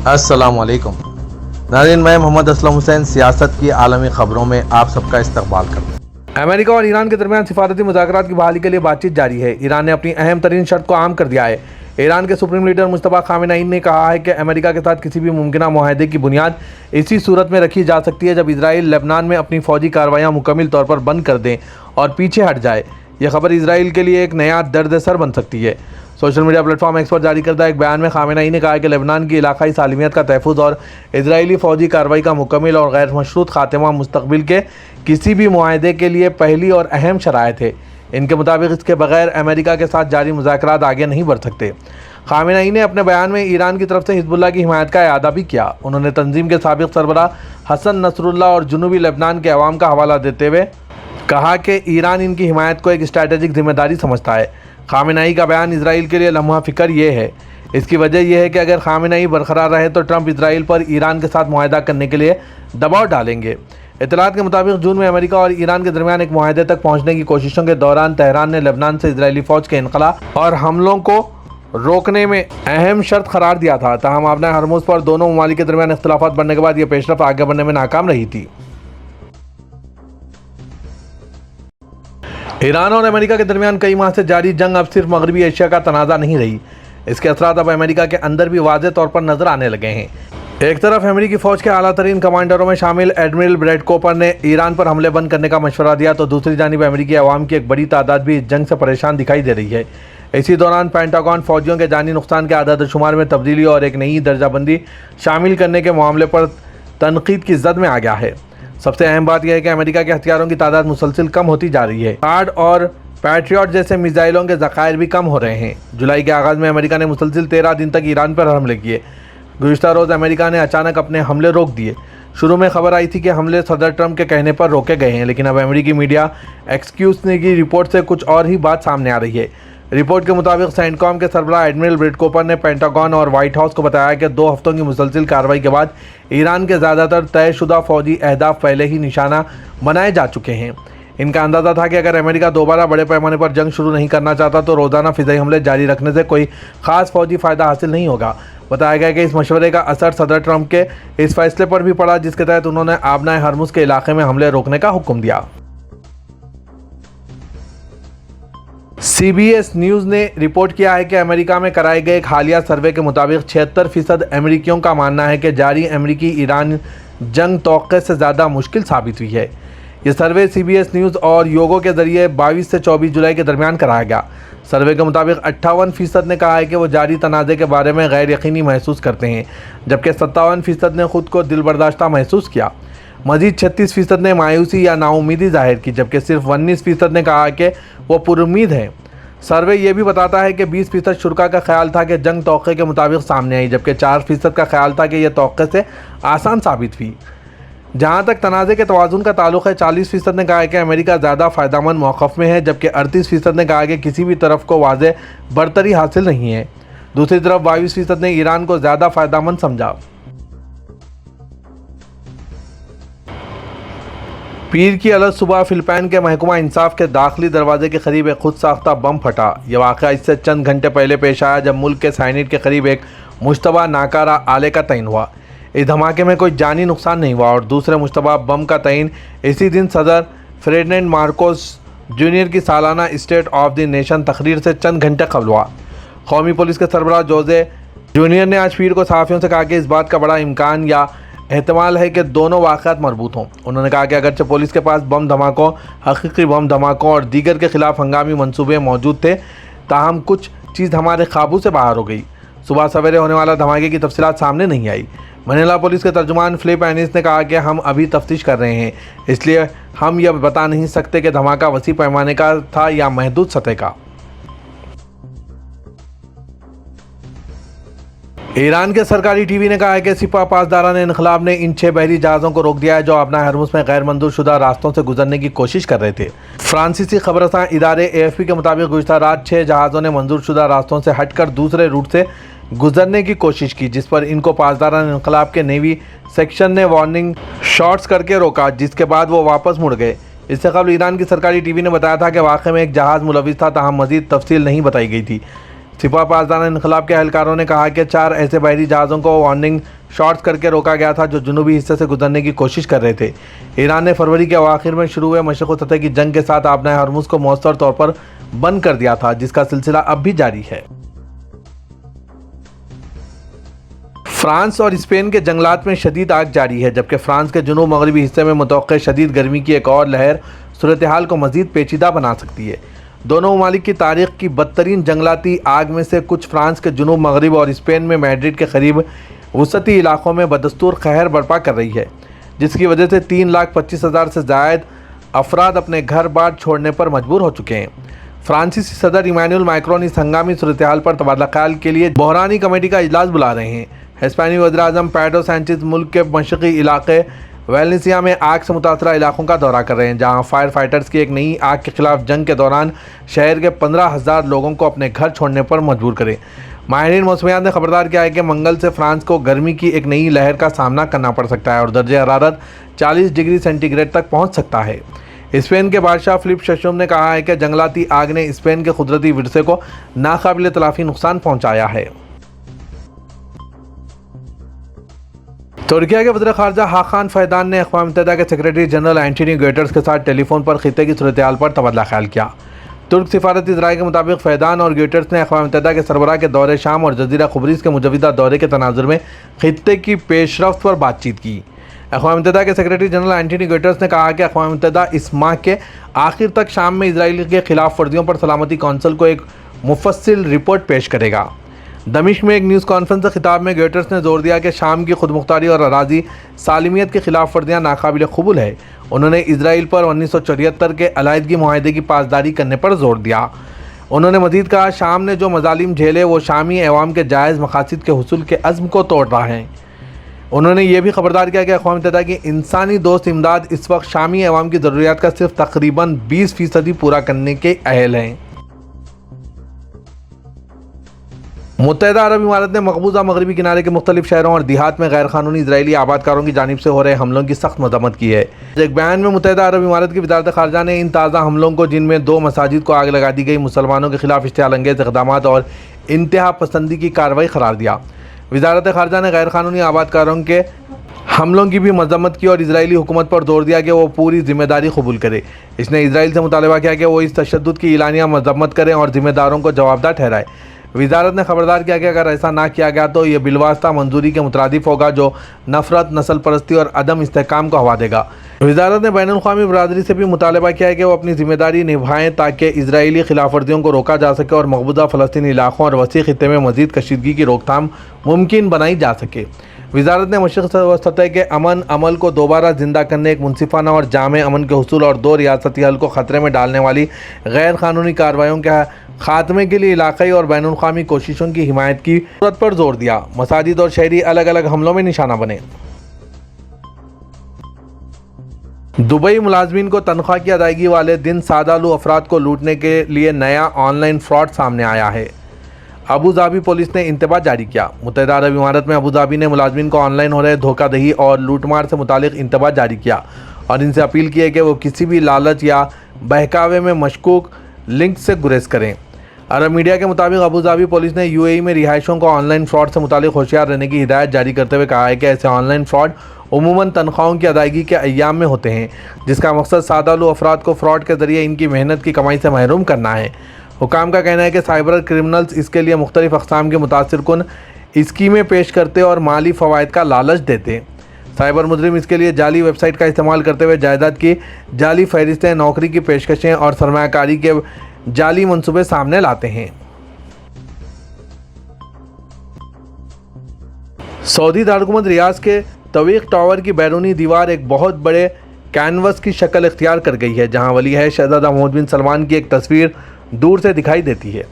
अस्सलाम वालेकुम नाज़रीन, मैं मोहम्मद असलम हुसैन सियासत की आलमी खबरों में आप सबका इस्तकबाल करता हूँ। अमेरिका और ईरान के दरमियान सिफारती मुज़ाकरात की बहाली के लिए बातचीत जारी है। ईरान ने अपनी अहम तरीन शर्त को आम कर दिया है। ईरान के सुप्रीम लीडर मुश्तबा खामेनेई ने कहा है कि अमेरिका के साथ किसी भी मुमकिन मुआहदे की बुनियाद इसी सूरत में रखी जा सकती है जब इजराइल लेबनान में अपनी फौजी कार्रवाइयाँ मुकम्मल तौर पर बंद कर दें और पीछे हट जाए। यह खबर इजराइल के लिए एक नया दर्द सर बन सकती है। सोशल मीडिया प्लेटफॉर्म एक्स पर जारी करदा एक बयान में खामेनेई ने कहा कि लेबनान की इलाकाई सालिमियत का तहफ़्फ़ुज़ और इजरायली फ़ौजी कार्रवाई का मुकम्मल और गैर मशरूत खात्मा मुस्तक़बिल के किसी भी मुआहदे के लिए पहली और अहम शराइत है। इनके मुताबिक इसके बगैर अमेरिका के साथ जारी मुज़ाकरात आगे नहीं बढ़ सकते। खामेनेई ने अपने बयान में ईरान की तरफ से हिज़्बुल्लाह की हिमायत का इआदा भी किया। उन्होंने तंजीम के साबिक़ सरबराह हसन नसरुल्लाह और जुनूबी लेबनान के अवाम का हवाला देते हुए कहा कि ईरान इनकी हिमायत को एक स्ट्रैटेजिक जिम्मेदारी समझता है। खामेनेई का बयान इजराइल के लिए लम्हा फ़िक्र ये है। इसकी वजह यह है कि अगर खामेनेई बरकरार रहे तो ट्रंप इजराइल पर ईरान के साथ मुआहदा करने के लिए दबाव डालेंगे। इत्तलात के मुताबिक जून में अमेरिका और ईरान के दरमियान एक मुआहदे तक पहुंचने की कोशिशों के दौरान तेहरान ने लेबनान से इजरायली फ़ौज के इनखला और हमलों को रोकने में अहम शर्त करार दिया था। ताहम आपने हरमुज़ पर दोनों ममालिक के दरमियान इख्तिलाफात बढ़ने के बाद यह पेशरफ आगे बढ़ने में नाकाम रही थी। ईरान और अमेरिका के दरमियान कई माह से जारी जंग अब सिर्फ मगरबी एशिया का तनाज़ा नहीं रही। इसके असरात अब अमेरिका के अंदर भी वाज़ेह तौर पर नजर आने लगे हैं। एक तरफ अमेरिकी फ़ौज के आला तरीन कमांडरों में शामिल एडमिरल ब्रैड कोपर ने ईरान पर हमले बंद करने का मशवरा दिया, तो दूसरी जानिब अमेरिकी अवाम की एक बड़ी तादाद भी इस जंग से परेशान दिखाई दे रही है। इसी दौरान पेंटागन फ़ौजियों के जानी नुकसान के आदाद शुमार में तब्दीली और एक नई दर्जाबंदी शामिल करने के मामले पर तनकीद की जद में आ गया है। सबसे अहम बात यह है कि अमेरिका के हथियारों की तादाद मुसलसिल कम होती जा रही है। थार्ड और पैट्रियट जैसे मिसाइलों के ज़खायर भी कम हो रहे हैं। जुलाई के आगाज़ में अमेरिका ने मुसलसिल 13 दिन तक ईरान पर हमले किए। गुज़िश्ता रोज़ अमेरिका ने अचानक अपने हमले रोक दिए। शुरू में खबर आई थी कि हमले सदर ट्रंप के कहने पर रोके गए हैं, लेकिन अब अमेरिकी मीडिया एक्सक्यूज़ की रिपोर्ट से कुछ और ही बात सामने आ रही है। रिपोर्ट के मुताबिक सेंटकॉम के सरबराह एडमिरल ब्रैड कोपर ने पेंटागन और व्हाइट हाउस को बताया कि 2 हफ्तों की मुसलसिल कार्रवाई के बाद ईरान के ज़्यादातर तयशुदा फ़ौजी अहदाफ पहले ही निशाना बनाए जा चुके हैं। इनका अंदाज़ा था कि अगर अमेरिका दोबारा बड़े पैमाने पर जंग शुरू नहीं करना चाहता तो रोज़ाना फ़िज़ाई हमले जारी रखने से कोई ख़ास फ़ौजी फ़ायदा हासिल नहीं होगा। बताया गया कि इस मशवरे का असर सदर ट्रंप के इस फैसले पर भी पड़ा, जिसके तहत उन्होंने आबनाए हरमुज़ के इलाके में हमले रोकने का हुक्म दिया। CBS न्यूज़ ने रिपोर्ट किया है कि अमेरिका में कराए गए एक हालिया सर्वे के मुताबिक 76% अमेरिकियों का मानना है कि जारी अमेरिकी ईरान जंग तौक़े से ज़्यादा मुश्किल साबित हुई है। यह सर्वे CBS न्यूज़ और योगो के ज़रिए 22 से 24 जुलाई के दरमियान कराया गया। सर्वे के मुताबिक 58% ने कहा है कि वो जारी तनाज़े के बारे में गैर यकीनी महसूस करते हैं, जबकि 57% ने खुद को दिलबर्दाश्ता महसूस किया। मजीद 36% ने मायूसी या नाउमीदी जाहिर की, जबकि सिर्फ 19% ने कहा कि वो पुरुम्मीद हैं। सर्वे ये भी बताता है कि 20% शुरा का ख्याल था कि जंग तौक़े के मुताबिक सामने आई, जबकि 4% का ख्याल था कि यह तौक़े से आसान साबित हुई। जहाँ तक तनाज़े के तवाज़ुन का ताल्लुक़ है, 40% ने कहा है कि अमेरिका ज़्यादा फ़ायदेमंद मौक़िफ़ में है, जबकि 38% ने कहा कि किसी भी तरफ को वाज़ेह बरतरी हासिल नहीं है। दूसरी तरफ 22% ने ईरान को ज़्यादा फ़ायदेमंद समझा। पीर की अलग सुबह फ़िलिपाइन के महकमा इंसाफ के दाखिली दरवाजे के करीब एक खुद साख्ता बम फटा। यह वाक़या इससे चंद घंटे पहले पेश आया, जब मुल्क के साइनेट के करीब एक मुश्तबा नाकारा आले का तयन हुआ। इस धमाके में कोई जानी नुकसान नहीं हुआ और दूसरे मुश्तबा बम का तयन इसी दिन सदर फेर्डिनेंड मार्कोस जूनियर की सालाना स्टेट ऑफ द नेशन तकरीर से चंद घंटे कबल हुआ। कौमी पुलिस के सरबराह जोसे जूनियर ने आज पीर को सहाफ़ियों से कहा कि इस बात का बड़ा इम्कान या एहतमाल है कि दोनों वाक़यात मरबूत हों। उन्होंने कहा कि अगरचे पुलिस के पास बम धमाकों, हकीकी बम धमाकों और दीगर के ख़िलाफ़ हंगामी मंसूबे मौजूद थे, ताहम कुछ चीज़ हमारे काबू से बाहर हो गई। सुबह सवेरे होने वाला धमाके की तफसीलात सामने नहीं आई। मनीला पुलिस के तर्जुमान फिलिप एनिस ने कहा कि हम अभी तफ्तीश कर रहे हैं, इसलिए हम यह बता नहीं सकते कि धमाका वसी पैमाने का था या महदूद सतह का। ईरान के सरकारी टीवी ने कहा है कि सिपा पासदारान इनकलाब ने इन 6 बहरी जहाज़ों को रोक दिया है जो आबनाए हरमुज़ में गैर मंजूर शुदा रास्तों से गुजरने की कोशिश कर रहे थे। फ्रांसीसी खबरसां इदारे AFP के मुताबिक गुज़िश्ता रात 6 जहाज़ों ने मंजूर शुदा रास्तों से हटकर दूसरे रूट से गुजरने की कोशिश की, जिस पर इनको पासदारान इनकलाब के नेवी सेक्शन ने वार्निंग शॉट्स करके रोका, जिसके बाद वो वापस मुड़ गए। इससे कबल ईरान की सरकारी टीवी ने बताया था कि वाक़े में एक जहाज़ मुलविस था, ताहम मज़ीद तफसील नहीं बताई गई थी। सिपा पासदान इनकलाब के एहलकारों ने कहा कि 4 ऐसे बहरी जहाज़ों को वार्निंग शॉर्ट्स करके रोका गया था जो जुनूबी हिस्से से गुजरने की कोशिश कर रहे थे। ईरान ने फरवरी के आखिर में शुरू हुए मशरिक़ सतह की जंग के साथ आबनाए हरमुज़ को मौसर तौर पर बंद कर दिया था, जिसका सिलसिला अब भी जारी है। फ्रांस और स्पेन के जंगलात में शदीद आग जारी है, जबकि फ्रांस के जुनूब मगरबी हिस्से में मुतवक्किल शदीद गर्मी की एक और लहर सूरत हाल को मज़ीद पेचीदा बना सकती है। दोनों ममालिक की तारीख की बदतरीन जंगलाती आग में से कुछ फ्रांस के जुनूब मगरब और स्पेन में मैड्रिड के करीब वसती इलाकों में बदस्तूर कहर बर्पा कर रही है, जिसकी वजह से 3,25,000 से ज़ायद अफराद अपने घर बार छोड़ने पर मजबूर हो चुके हैं। फ्रांसीसी सदर इमानुएल मैक्रोन इस हंगामी सूरत हाल पर तबादला ख्याल के लिए बहरानी कमेटी का इजलास बुला रहे हैं। हिस्पानी वज़ीर-ए-आज़म पेड्रो सैंचेज़ मुल्क के मशरक़ी इलाके वेलेंसिया में आग से मुतासरा इलाकों का दौरा कर रहे हैं, जहां फायर फाइटर्स की एक नई आग के खिलाफ जंग के दौरान शहर के 15,000 लोगों को अपने घर छोड़ने पर मजबूर करें। माहिरीन मौसमियात ने खबरदार किया है कि मंगल से फ्रांस को गर्मी की एक नई लहर का सामना करना पड़ सकता है और दर्जे हरारत 40 डिग्री सेंटीग्रेड तक पहुँच सकता है। स्पेन के बादशाह फिलिप शशुम ने कहा है कि जंगलाती आग ने स्पेन के कुदरती विरसे को नाकाबिल तलाफी नुकसान पहुँचाया है। तुर्किया के वज़ीर ख़ारजा हाकान फ़ैदान ने अक़वाम मुत्तहिदा के सेक्रेटरी जनरल एंटोनियो गुटेरेस के साथ टेलीफोन पर खित्ते की सूरत हाल पर तबादला ख्याल किया। तुर्क सिफारती ज़राए के मुताबिक फ़ैदान और गुटेरेस ने अक़वाम मुत्तहिदा के सरबराह के दौरे शाम और जज़ीरा ख़ुबरीज़ के मुजवदा दौरे के तनाजुर में खित्ते की पेशरफ्त पर बातचीत की। अक़वाम मुत्तहिदा के सेक्रेटरी जनरल एंटोनियो गुटेरेस ने कहा कि अक़वाम मुत्तहिदा इस माह के आखिर तक शाम में इजराइल के खिलाफ वर्जियों पर सलामती कौंसिल को एक मुफस्सिल रिपोर्ट पेश करेगा। दमिश्क में एक न्यूज़ कॉन्फ्रेंस से खिताब में गुटेरेस ने जोर दिया कि शाम की खुदमुख्तारी और अराज़ी सालिमियत की खिलाफ वर्जियाँ नाकाबिल कबूल है। उन्होंने इजराइल पर 1974 के अलाइदगी मुआहदे की पासदारी करने पर जोर दिया। उन्होंने मज़ीद कहा, शाम ने जो मज़ालिम झेले वो शामी अवाम के जायज़ मकासद के हुसूल के अज़्म को तोड़ रहा है। उन्होंने ये भी खबरदार किया कि अक़वाम मुत्तहिदा की इंसानी दोस्त इमदाद इस वक्त शामी अवाम की ज़रूरियात का सिर्फ तकरीबन 20% पूरा करने के अहल हैं। मुत्तहिदा अरब इमारात ने मकबूजा मगरबी किनारे के मुख्तलिफ शहरों और देहात में गैर कानूनी इजरायली आबादकारों की जानिब से हो रहे हमलों की सख्त मज़म्मत की है। एक बयान में मुत्तहिदा अरब इमारात की वज़ारत ख़ारजा ने इन ताज़ा हमलों को, जिनमें 2 मसाजिद को आग लगा दी गई, मुसलमानों के खिलाफ इश्तिआल अंगेज़ इक़दामात और इंतहा पसंदी की कार्रवाई करार दिया। वज़ारत ख़ारजा ने गैर कानूनी आबादकारों के हमलों की भी मज़म्मत की और इजरायली हुकूमत पर जोर दिया कि वो पूरी जिम्मेदारी कबूल करे। इसने इसराइल से मुतालबा किया कि वो इस तशद्दुद की एलानिया मज़म्मत करें और ज़िम्मेदारों को जवाबदार ठहराए। वज़ारत ने खबरदार किया कि अगर ऐसा ना किया गया तो ये बिलवास्ता मंजूरी के मुतरादिफ होगा, जो नफ़रत, नस्ल परस्ती और अदम इस्तेहकाम को हवा देगा। वज़ारत ने बैनुल-अक़वामी बरादरी से भी मुतालबा किया है कि वो अपनी ज़िम्मेदारी निभाएँ ताकि इजरायली खिलाफवर्जियों को रोका जा सके और मकबूजा फ़लस्तीनी इलाक़ों और वसी ख़ित्ते में मज़ीद कशीदगी की रोकथाम मुमकिन बनाई जा सके। वज़ारत ने मशरिक़ सतह के अमन अमल को दोबारा ज़िंदा करने, एक मुनसिफ़ाना और जामे अमन के हुसूल और 2 रियासती हल को ख़तरे में डालने वाली गैर कानूनी कार्रवाइयों के ख़ात्मे के लिए इलाक़ाई और बैनुल-अक़वामी कोशिशों की हिमायत की ज़रूरत पर जोर दिया। मसाजिद और शहरी अलग अलग हमलों में निशाना बने। दुबई मुलाजमीन को तनख्वाह की अदायगी वाले दिन सादालू अफराद को लूटने के लिए नया ऑनलाइन फ्रॉड सामने आया है। अबू धाबी पुलिस ने इंतबाह जारी किया। मुत्तहिदा अरब इमारात में अबू धाबी ने मुलाजमीन को ऑनलाइन हो रहे धोखाधड़ी और लूटमार से मुतालिक इंतबाह जारी किया और इनसे अपील की है कि वो किसी भी लालच या बहकावे में मशकूक लिंक से गुरेज करें। अरब मीडिया के मुताबिक अबू धाबी पुलिस ने यूएई में रिहायशों को ऑनलाइन फ्रॉड से मुतालिक होशियार रहने की हिदायत जारी करते हुए कहा है कि ऐसे ऑनलाइन फ्रॉड उमूमन तनख्वाहों की अदायगी के अय्याम में होते हैं, जिसका मकसद सादालू अफराद को फ्रॉड के ज़रिए इनकी मेहनत की कमाई से महरूम करना है। हुकाम का कहना है कि साइबर क्रिमिनल्स इसके लिए मुख्तलिफ अक़साम के मुतासिरकुन स्कीमें पेश करते और माली फ़वाइद का लालच देते। साइबर मुजरिम इसके लिए जाली वेबसाइट का इस्तेमाल करते हुए जायदाद की जाली फहरिस्तें, नौकरी की पेशकशें और सरमायाकारी के जाली मंसूबे सामने लाते हैं। सऊदी दारकूमत रियाज के तवीक़ टावर की बैरूनी दीवार एक बहुत बड़े कैनवस की शक्ल इख्तियार कर गई है, जहां वली है शहज़ादा मोहम्मद बिन सलमान की एक तस्वीर दूर से दिखाई देती है।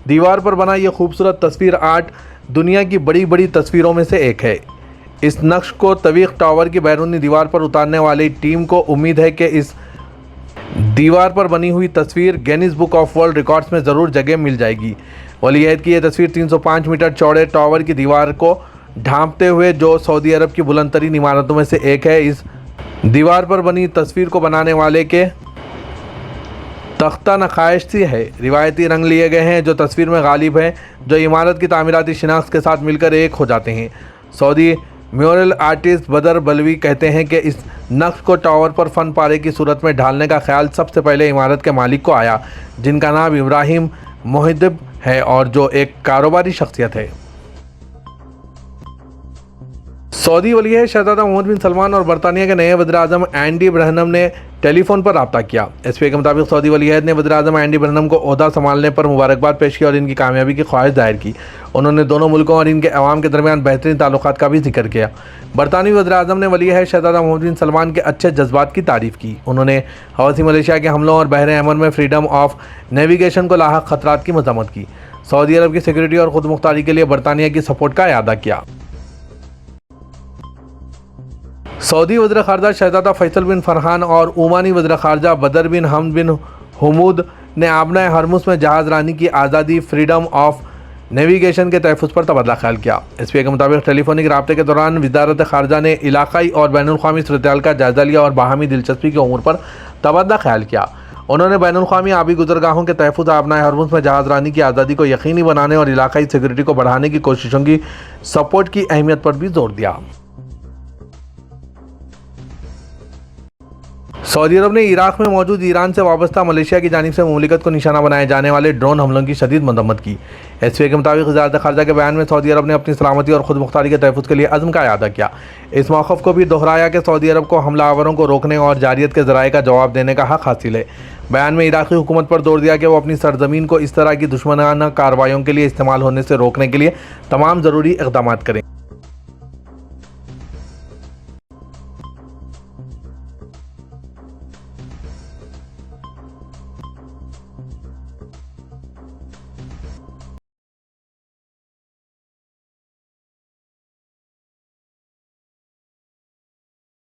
दीवार पर बना यह खूबसूरत तस्वीर आर्ट दुनिया की बड़ी बड़ी तस्वीरों में से एक है। इस नक्श को तवीक़ टावर की बैरूनी दीवार पर उतारने वाली टीम को उम्मीद है कि इस दीवार पर बनी हुई तस्वीर Guinness book of world records में ज़रूर जगह मिल जाएगी। वलीअहद की यह तस्वीर 305 मीटर चौड़े टावर की दीवार को ढांपते हुए, जो सऊदी अरब की बुलंद तरीन इमारतों में से एक है। इस दीवार पर बनी तस्वीर को बनाने वाले के तख्ता नक़ाशी है। रिवायती रंग लिए गए हैं जो तस्वीर में गालिब हैं, जो इमारत की तामीराती शिनाख्त के साथ मिलकर एक हो जाते हैं। सऊदी म्यूरल आर्टिस्ट बदर बलवी कहते हैं कि इस नक्श को टावर पर फन पारे की सूरत में ढालने का ख्याल सबसे पहले इमारत के मालिक को आया, जिनका नाम इब्राहिम मोहिद्दीन है और जो एक कारोबारी शख्सियत है। सऊदी वली शहजादा मोहम्मद बिन सलमान और बरतानिया के नए वज़ीर-ए-आज़म एंडी ब्रहनम ने टेलीफोन पर रब्ता किया। एसपी के मुताबिक सऊदी वली ने वज़ीर-ए-आज़म एंडी ब्रहनम को ओहदा संभालने पर मुबारकबाद पेश की और इनकी कामयाबी की ख्वाहिश जाहिर की। उन्होंने दोनों मुल्कों और इनके अवाम के दरमियान बेहतरीन ताल्लुकात का भी जिक्र किया। बरतानवी वज़ीर-ए-आज़म ने वली शहजादा मोहम्मद बिन सलमान के अच्छे जज्बात की तारीफ़ की। उन्होंने हौसी मलेशिया के हमलों और बहर अमन में फ्रीडम ऑफ नेविगेशन को लाहक खतरात की मज़म्मत की। सऊदी अरब की सिक्योरिटी और खुद मुख्तारी के लिए बरतानिया की सपोर्ट का इआदा किया। सऊदी वज़ीर ख़ारजा शहजादा फैसल बिन फरहान और ओमानी वज़ीर ख़ारजा बदर बिन हमद बिन हुमूद ने आबना हरमुस में जहाज़ रानी की आज़ादी फ्रीडम ऑफ नेविगेशन के तहफ़्फ़ुज़ पर तबादला ख्याल किया। एसपी के मुताबिक टेलीफोनिक राब्ते के दौरान वज़ारत ख़ारजा ने इलाक़ाई और बैनुल-अक़वामी सूरत-ए-हाल का जायज़ा लिया और बाहमी दिलचस्पी के उमूर पर तबादला ख्याल किया। उन्होंने बैनुल-अक़वामी आबी गुज़रगाहों के तहफ़्फ़ुज़ आबना हरमुस में जहाज़ रानी की आज़ादी को यकीनी बनाने और इलाक़ाई सिक्योरिटी को बढ़ाने की कोशिशों की सपोर्ट की अहमियत पर भी जोर दिया। सऊदी अरब ने इराक़ में मौजूद ईरान से वाबस्ता मलेशिया की जानिब से मुमलिकत को निशाना बनाए जाने वाले ड्रोन हमलों की शदीद मज़म्मत की। एसपी के मुताबिक वज़ारत ख़ारजा के बयान में सऊदी अरब ने अपनी सलामती और खुद मुख्तारी के तहफ़्फ़ुज़ के लिए अज़्म का इआदा किया। इस मौक़िफ़ को भी दोहराया कि सऊदी अरब को हमलावरों को रोकने और जारियत के ज़राए का जवाब देने का हक़ हासिल है। बयान में इराक़ी हुकूमत पर जोर दिया कि वो अपनी सरज़मीन को इस तरह की दुश्मनाना कार्रवाइयों के लिए इस्तेमाल होने से रोकने के लिए तमाम ज़रूरी इक़दामात करें।